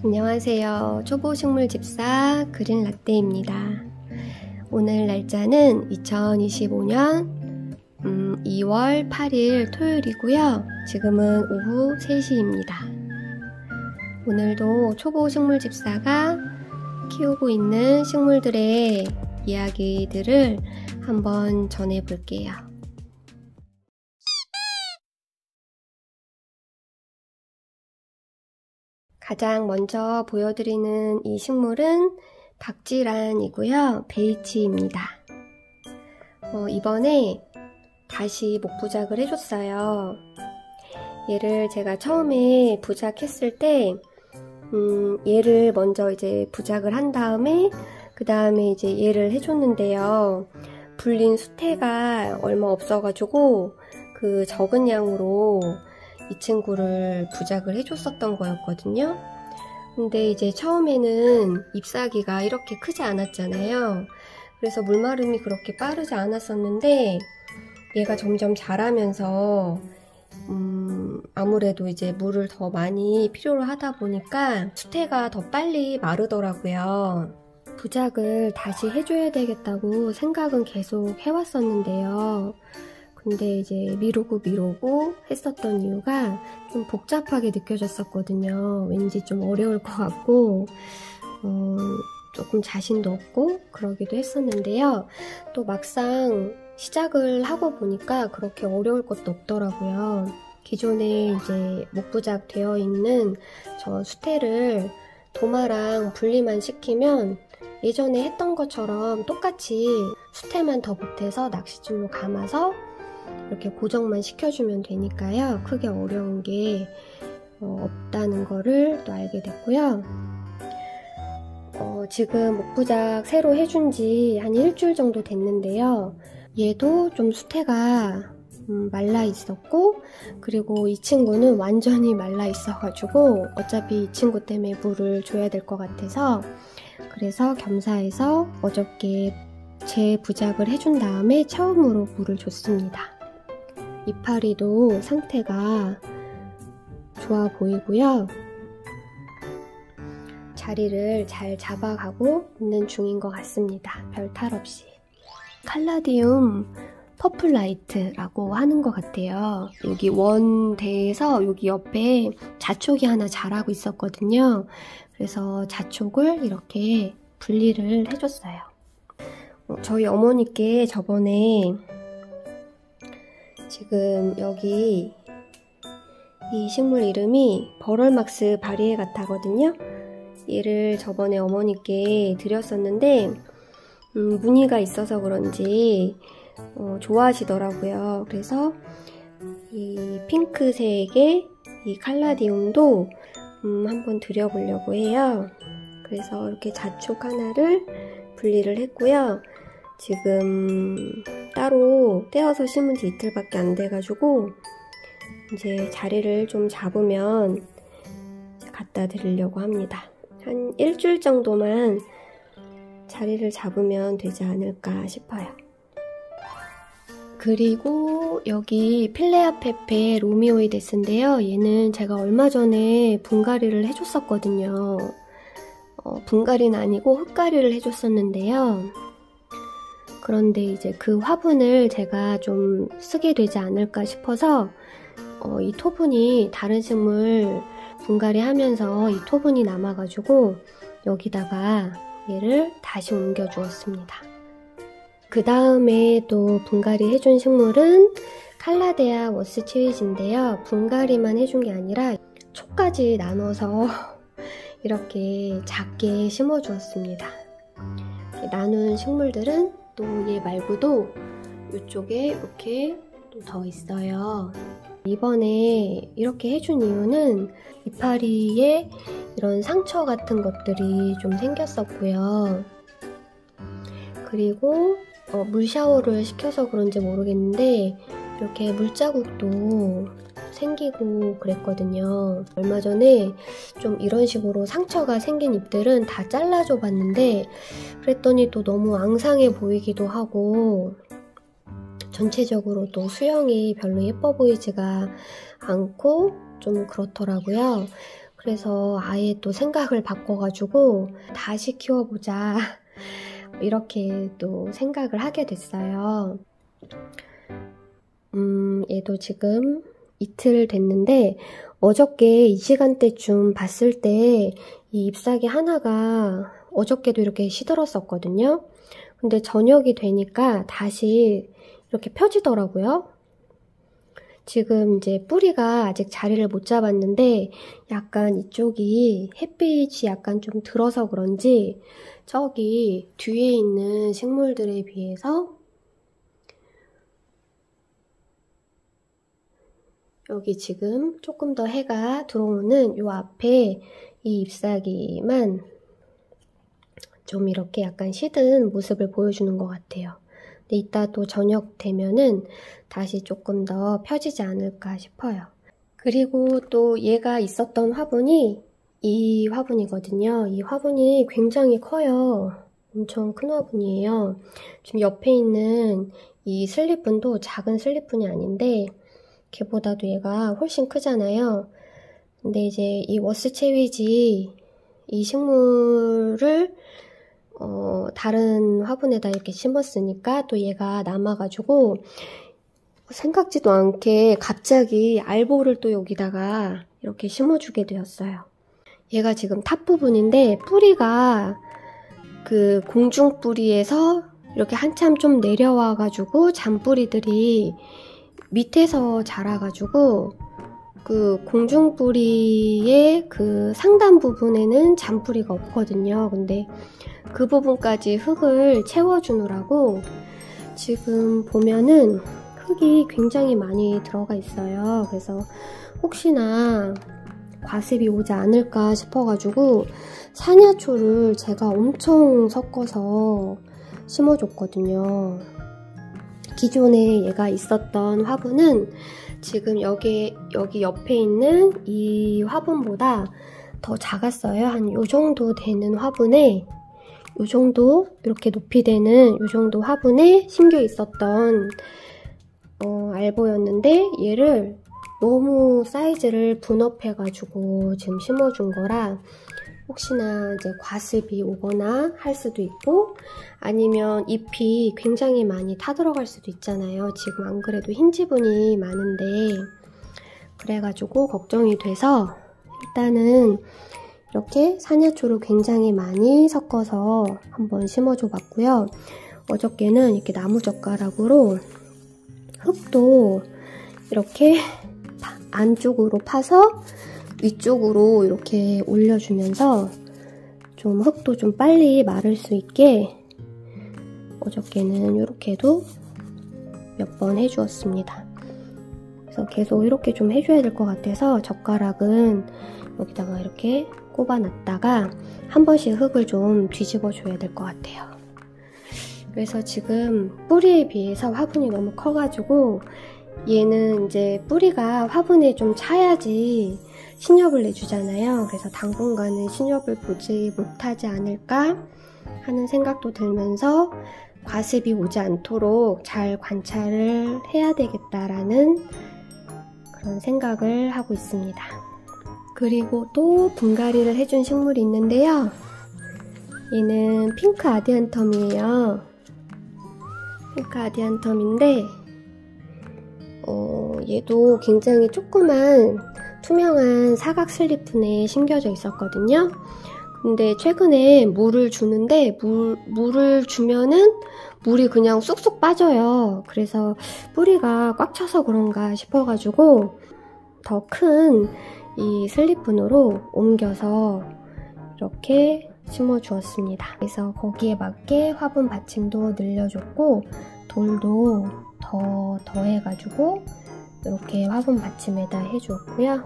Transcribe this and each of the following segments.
안녕하세요. 초보식물 집사 그린라떼입니다. 오늘 날짜는 2025년 2월 8일 토요일이고요. 지금은 오후 3시입니다. 오늘도 초보식물 집사가 키우고 있는 식물들의 이야기들을 한번 전해볼게요. 가장 먼저 보여드리는 이 식물은 박지란이고요. 베이치입니다. 이번에 다시 목부작을 해줬어요. 얘를 제가 처음에 부작했을 때 얘를 먼저 이제 부작을 한 다음에 그 다음에 이제 얘를 해줬는데요. 불린 수태가 얼마 없어가지고 그 적은 양으로 이 친구를 부작을 해줬었던 거였거든요. 근데 이제 처음에는 잎사귀가 이렇게 크지 않았잖아요. 그래서 물마름이 그렇게 빠르지 않았었는데 얘가 점점 자라면서 아무래도 이제 물을 더 많이 필요로 하다 보니까 수태가 더 빨리 마르더라고요. 부작을 다시 해줘야 되겠다고 생각은 계속 해왔었는데요. 근데 이제 미루고 했었던 이유가 좀 복잡하게 느껴졌었거든요. 왠지 좀 어려울 것 같고 조금 자신도 없고 그러기도 했었는데요. 또 막상 시작을 하고 보니까 그렇게 어려울 것도 없더라고요. 기존에 이제 목부작 되어 있는 저 수태를 도마랑 분리만 시키면 예전에 했던 것처럼 똑같이 수태만 더 보태서 낚싯줄로 감아서 이렇게 고정만 시켜주면 되니까요. 크게 어려운 게 없다는 거를 또 알게 됐고요. 지금 목부작 새로 해준 지 한 일주일 정도 됐는데요. 얘도 좀 수태가 말라 있었고, 그리고 이 친구는 완전히 말라 있어가지고 어차피 이 친구 때문에 물을 줘야 될 것 같아서 그래서 겸사해서 어저께 재부작을 해준 다음에 처음으로 물을 줬습니다. 이파리도 상태가 좋아 보이고요. 자리를 잘 잡아가고 있는 중인 것 같습니다. 별 탈 없이. 칼라디움 퍼플라이트라고 하는 것 같아요. 여기 원대에서 여기 옆에 자촉이 하나 자라고 있었거든요. 그래서 자촉을 이렇게 분리를 해줬어요. 저희 어머니께 저번에 지금 여기 이 식물 이름이 버럴막스 바리에가타거든요. 얘를 저번에 어머니께 드렸었는데 무늬가 있어서 그런지 좋아하시더라고요. 그래서 이 핑크색의 이 칼라디움도 한번 드려보려고 해요. 그래서 이렇게 자촉 하나를 분리를 했고요. 지금 따로 떼어서 심은 지 이틀밖에 안 돼가지고 이제 자리를 좀 잡으면 갖다 드리려고 합니다. 한 일주일 정도만 자리를 잡으면 되지 않을까 싶어요. 그리고 여기 필레아 페페 로미오이데스인데요. 얘는 제가 얼마 전에 분갈이를 해줬었거든요. 분갈이는 아니고 흙갈이를 해줬었는데요. 그런데 이제 그 화분을 제가 좀 쓰게 되지 않을까 싶어서 이 토분이 다른 식물 분갈이 하면서 이 토분이 남아가지고 여기다가 얘를 다시 옮겨 주었습니다. 그 다음에 또 분갈이 해준 식물은 칼라데아 워스치위즈인데요. 분갈이만 해준 게 아니라 촉까지 나눠서 이렇게 작게 심어 주었습니다. 나눈 식물들은 또 얘 말고도 이쪽에 이렇게 또 더 있어요. 이번에 이렇게 해준 이유는 이파리에 이런 상처 같은 것들이 좀 생겼었고요. 그리고 물 샤워를 시켜서 그런지 모르겠는데 이렇게 물자국도 생기고 그랬거든요. 얼마 전에 좀 이런 식으로 상처가 생긴 잎들은 다 잘라줘 봤는데 그랬더니 또 너무 앙상해 보이기도 하고 전체적으로 또 수영이 별로 예뻐 보이지가 않고 좀 그렇더라고요. 그래서 아예 또 생각을 바꿔가지고 다시 키워보자 이렇게 또 생각을 하게 됐어요. 얘도 지금 이틀 됐는데 어저께 이 시간대쯤 봤을 때 이 잎사귀 하나가 어저께도 이렇게 시들었었거든요. 근데 저녁이 되니까 다시 이렇게 펴지더라고요. 지금 이제 뿌리가 아직 자리를 못 잡았는데 약간 이쪽이 햇빛이 약간 좀 들어서 그런지 저기 뒤에 있는 식물들에 비해서 여기 지금 조금 더 해가 들어오는 요 앞에 이 잎사귀만 좀 이렇게 약간 시든 모습을 보여주는 것 같아요. 근데 이따 또 저녁 되면은 다시 조금 더 펴지지 않을까 싶어요. 그리고 또 얘가 있었던 화분이 이 화분이거든요. 이 화분이 굉장히 커요. 엄청 큰 화분이에요. 지금 옆에 있는 이 슬립분도 작은 슬립분이 아닌데 걔보다도 얘가 훨씬 크잖아요. 근데 이제 이 워스체위지 이 식물을 다른 화분에다 이렇게 심었으니까 또 얘가 남아가지고 생각지도 않게 갑자기 알보를 또 여기다가 이렇게 심어주게 되었어요. 얘가 지금 탑 부분인데 뿌리가 그 공중뿌리에서 이렇게 한참 좀 내려와가지고 잔뿌리들이 밑에서 자라가지고 그 공중뿌리의 그 상단 부분에는 잔뿌리가 없거든요. 근데 그 부분까지 흙을 채워주느라고 지금 보면은 흙이 굉장히 많이 들어가 있어요. 그래서 혹시나 과습이 오지 않을까 싶어가지고 산야초를 제가 엄청 섞어서 심어줬거든요. 기존에 얘가 있었던 화분은 지금 여기 옆에 있는 이 화분보다 더 작았어요. 한 요 정도 되는 화분에 요 정도 이렇게 높이 되는 요 정도 화분에 심겨 있었던 알보였는데 얘를 너무 사이즈를 분업해가지고 지금 심어준 거라 혹시나 이제 과습이 오거나 할 수도 있고 아니면 잎이 굉장히 많이 타들어갈 수도 있잖아요. 지금 안 그래도 흰 지분이 많은데 그래가지고 걱정이 돼서 일단은 이렇게 산야초를 굉장히 많이 섞어서 한번 심어줘 봤고요. 어저께는 이렇게 나무젓가락으로 흙도 이렇게 안쪽으로 파서 위쪽으로 이렇게 올려주면서 좀 흙도 좀 빨리 마를 수 있게 어저께는 이렇게도 몇 번 해주었습니다. 그래서 계속 이렇게 좀 해줘야 될 것 같아서 젓가락은 여기다가 이렇게 꼽아놨다가 한 번씩 흙을 좀 뒤집어 줘야 될 것 같아요. 그래서 지금 뿌리에 비해서 화분이 너무 커가지고 얘는 이제 뿌리가 화분에 좀 차야지 신엽을 내주잖아요. 그래서 당분간은 신엽을 보지 못하지 않을까 하는 생각도 들면서 과습이 오지 않도록 잘 관찰을 해야 되겠다라는 그런 생각을 하고 있습니다. 그리고 또 분갈이를 해준 식물이 있는데요. 얘는 핑크 아디안텀이에요. 핑크 아디안텀인데 얘도 굉장히 조그만 투명한 사각 슬립분에 심겨져 있었거든요. 근데 최근에 물을 주는데 물을 주면은 물이 그냥 쑥쑥 빠져요. 그래서 뿌리가 꽉 차서 그런가 싶어가지고 더 큰 이 슬립분으로 옮겨서 이렇게 심어 주었습니다. 그래서 거기에 맞게 화분 받침도 늘려줬고 돌도 더 더해가지고 이렇게 화분 받침에다 해주었고요.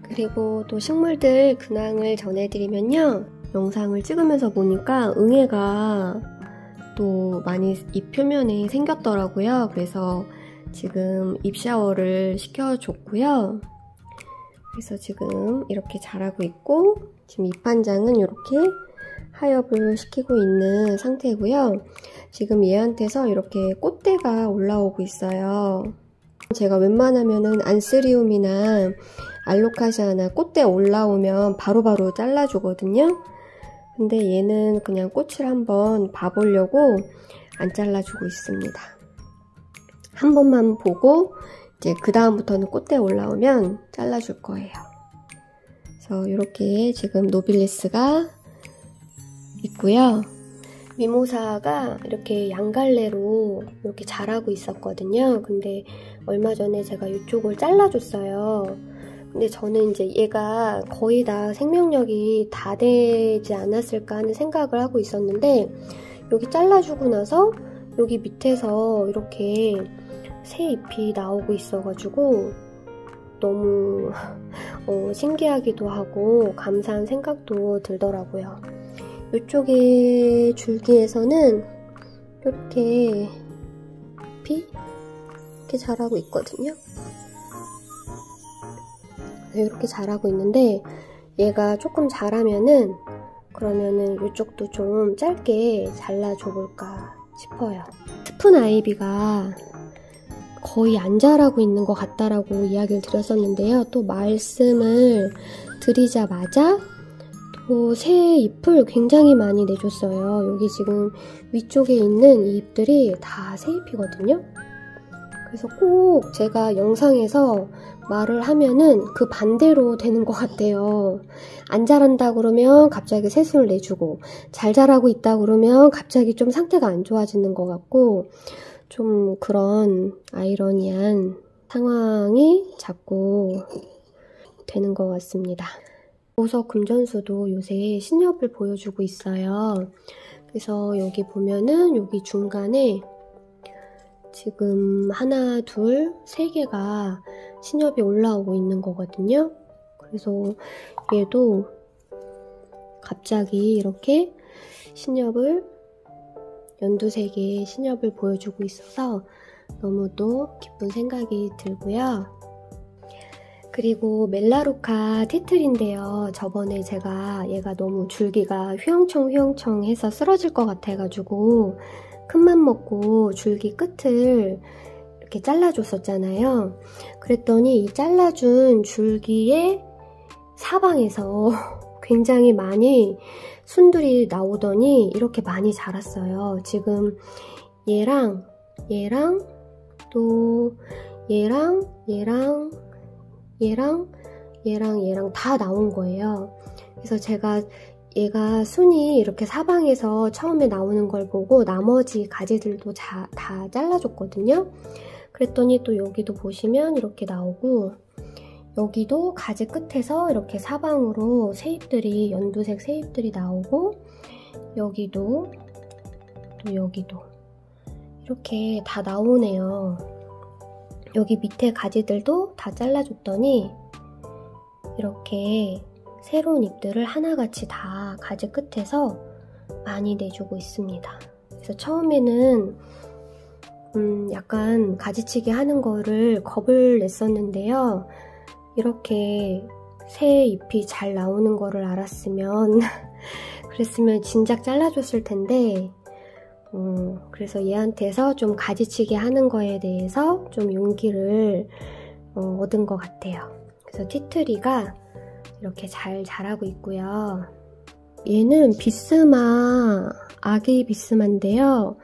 그리고 또 식물들 근황을 전해드리면요. 영상을 찍으면서 보니까 응애가 또 많이 잎 표면에 생겼더라고요. 그래서 지금 잎 샤워를 시켜줬고요. 그래서 지금 이렇게 자라고 있고 지금 잎 한 장은 이렇게 하엽을 시키고 있는 상태고요. 지금 얘한테서 이렇게 꽃대가 올라오고 있어요. 제가 웬만하면은 안스리움이나 알로카시아나 꽃대 올라오면 바로바로 잘라주거든요. 근데 얘는 그냥 꽃을 한번 봐보려고 안 잘라주고 있습니다. 한 번만 보고 이제 그 다음부터는 꽃대 올라오면 잘라줄 거예요. 그래서 이렇게 지금 노빌리스가 있고요. 미모사가 이렇게 양갈래로 이렇게 자라고 있었거든요. 근데 얼마 전에 제가 이쪽을 잘라줬어요. 근데 저는 이제 얘가 거의 다 생명력이 다 되지 않았을까 하는 생각을 하고 있었는데, 여기 잘라주고 나서 여기 밑에서 이렇게 새 잎이 나오고 있어가지고 너무 신기하기도 하고 감사한 생각도 들더라고요. 이쪽에 줄기에서는 이렇게 잎이 이렇게 자라고 있거든요. 이렇게 자라고 있는데, 얘가 조금 자라면은 그러면은 이쪽도 좀 짧게 잘라줘 볼까 싶어요. 스푼 아이비가 거의 안 자라고 있는 것 같다라고 이야기를 드렸었는데요. 또 말씀을 드리자마자 또 새 잎을 굉장히 많이 내줬어요. 여기 지금 위쪽에 있는 이 잎들이 다 새 잎이거든요. 그래서 꼭 제가 영상에서 말을 하면은 그 반대로 되는 것 같아요. 안 자란다 그러면 갑자기 새순을 내주고, 잘 자라고 있다 그러면 갑자기 좀 상태가 안 좋아지는 것 같고, 좀 그런 아이러니한 상황이 자꾸 되는 것 같습니다. 보석 금전수도 요새 신엽을 보여주고 있어요. 그래서 여기 보면은 여기 중간에 지금 하나, 둘, 세 개가 신엽이 올라오고 있는 거거든요. 그래서 얘도 갑자기 이렇게 신엽을, 연두색의 신엽을 보여주고 있어서 너무도 기쁜 생각이 들고요. 그리고 멜라루카 티틀인데요. 저번에 제가 얘가 너무 줄기가 휘영청 해서 쓰러질 것 같아가지고 큰맘 먹고 줄기 끝을 이렇게 잘라줬었잖아요. 그랬더니 이 잘라준 줄기의 사방에서 굉장히 많이 순들이 나오더니 이렇게 많이 자랐어요. 지금 얘랑 또 얘랑 다 나온 거예요. 그래서 제가 얘가 순이 이렇게 사방에서 처음에 나오는 걸 보고 나머지 가지들도 다 잘라줬거든요. 그랬더니 또 여기도 보시면 이렇게 나오고, 여기도 가지 끝에서 이렇게 사방으로 새잎들이, 연두색 새잎들이 나오고, 여기도 또 여기도 이렇게 다 나오네요. 여기 밑에 가지들도 다 잘라줬더니 이렇게 새로운 잎들을 하나같이 다 가지 끝에서 많이 내주고 있습니다. 그래서 처음에는 약간 가지치기 하는 거를 겁을 냈었는데요. 이렇게 새 잎이 잘 나오는 거를 알았으면 그랬으면 진작 잘라줬을 텐데, 그래서 얘한테서 좀 가지치기 하는 거에 대해서 좀 용기를 얻은 것 같아요. 그래서 티트리가 이렇게 잘 자라고 있고요. 얘는 비스마, 아기 비스마인데요.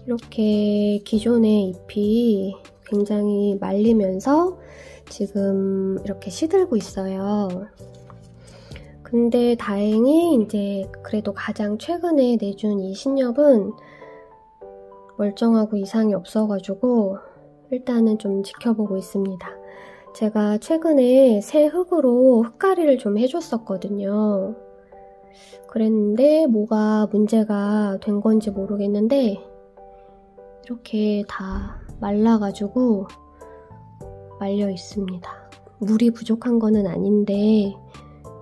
이렇게 기존의 잎이 굉장히 말리면서 지금 이렇게 시들고 있어요. 근데 다행히 이제 그래도 가장 최근에 내준 이 신엽은 멀쩡하고 이상이 없어가지고 일단은 좀 지켜보고 있습니다. 제가 최근에 새 흙으로 흙갈이를 좀 해줬었거든요. 그랬는데 뭐가 문제가 된 건지 모르겠는데 이렇게 다 말라가지고 말려 있습니다. 물이 부족한 거는 아닌데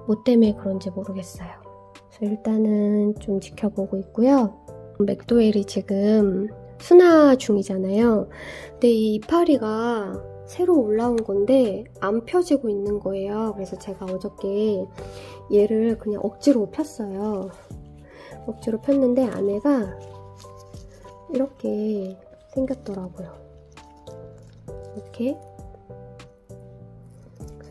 뭐 때문에 그런지 모르겠어요. 그래서 일단은 좀 지켜보고 있고요. 맥도웰이 지금 순화 중이잖아요. 근데 이 이파리가 새로 올라온 건데 안 펴지고 있는 거예요. 그래서 제가 어저께 얘를 그냥 억지로 폈어요. 억지로 폈는데 안에가 이렇게 생겼더라고요. 이렇게.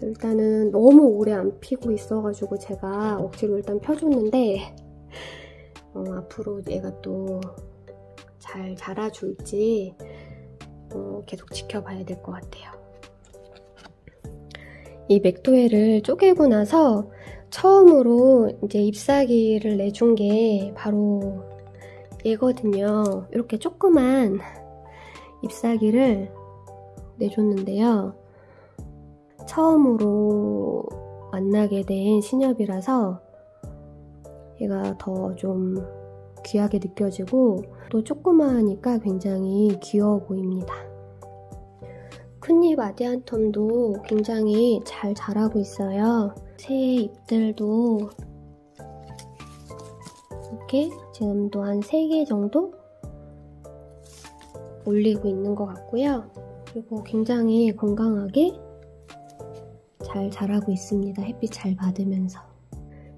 일단은 너무 오래 안 피고 있어가지고 제가 억지로 일단 펴줬는데 앞으로 얘가 또 잘 자라줄지 계속 지켜봐야 될 것 같아요. 이 맥도해를 쪼개고 나서 처음으로 이제 잎사귀를 내준 게 바로 얘거든요. 이렇게 조그만 잎사귀를 내줬는데요. 처음으로 만나게 된 신엽이라서 얘가 더 좀 귀하게 느껴지고 또 조그마하니까 굉장히 귀여워 보입니다. 큰잎 아디안텀도 굉장히 잘 자라고 있어요. 새 잎들도 이렇게 지금도 한 3개 정도 올리고 있는 것 같고요. 그리고 굉장히 건강하게 잘 자라고 있습니다. 햇빛 잘 받으면서.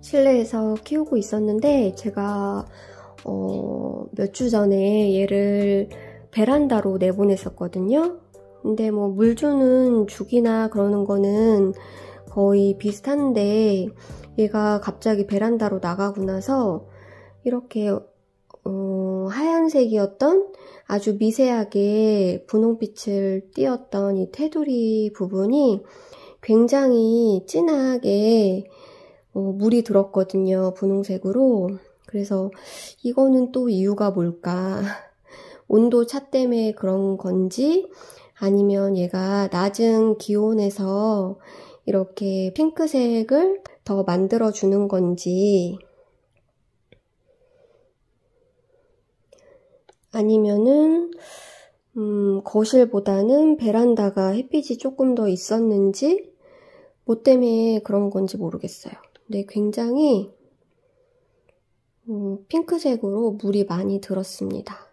실내에서 키우고 있었는데 제가 몇 주 전에 얘를 베란다로 내보냈었거든요. 근데 뭐 물 주는 주기나 그러는 거는 거의 비슷한데 얘가 갑자기 베란다로 나가고 나서 이렇게 하얀색이었던 아주 미세하게 분홍빛을 띄었던 이 테두리 부분이 굉장히 진하게 물이 들었거든요. 분홍색으로. 그래서 이거는 또 이유가 뭘까? 온도 차 때문에 그런 건지 아니면 얘가 낮은 기온에서 이렇게 핑크색을 더 만들어주는 건지 아니면은 거실보다는 베란다가 햇빛이 조금 더 있었는지 뭐 때문에 그런 건지 모르겠어요. 근데 굉장히 핑크색으로 물이 많이 들었습니다.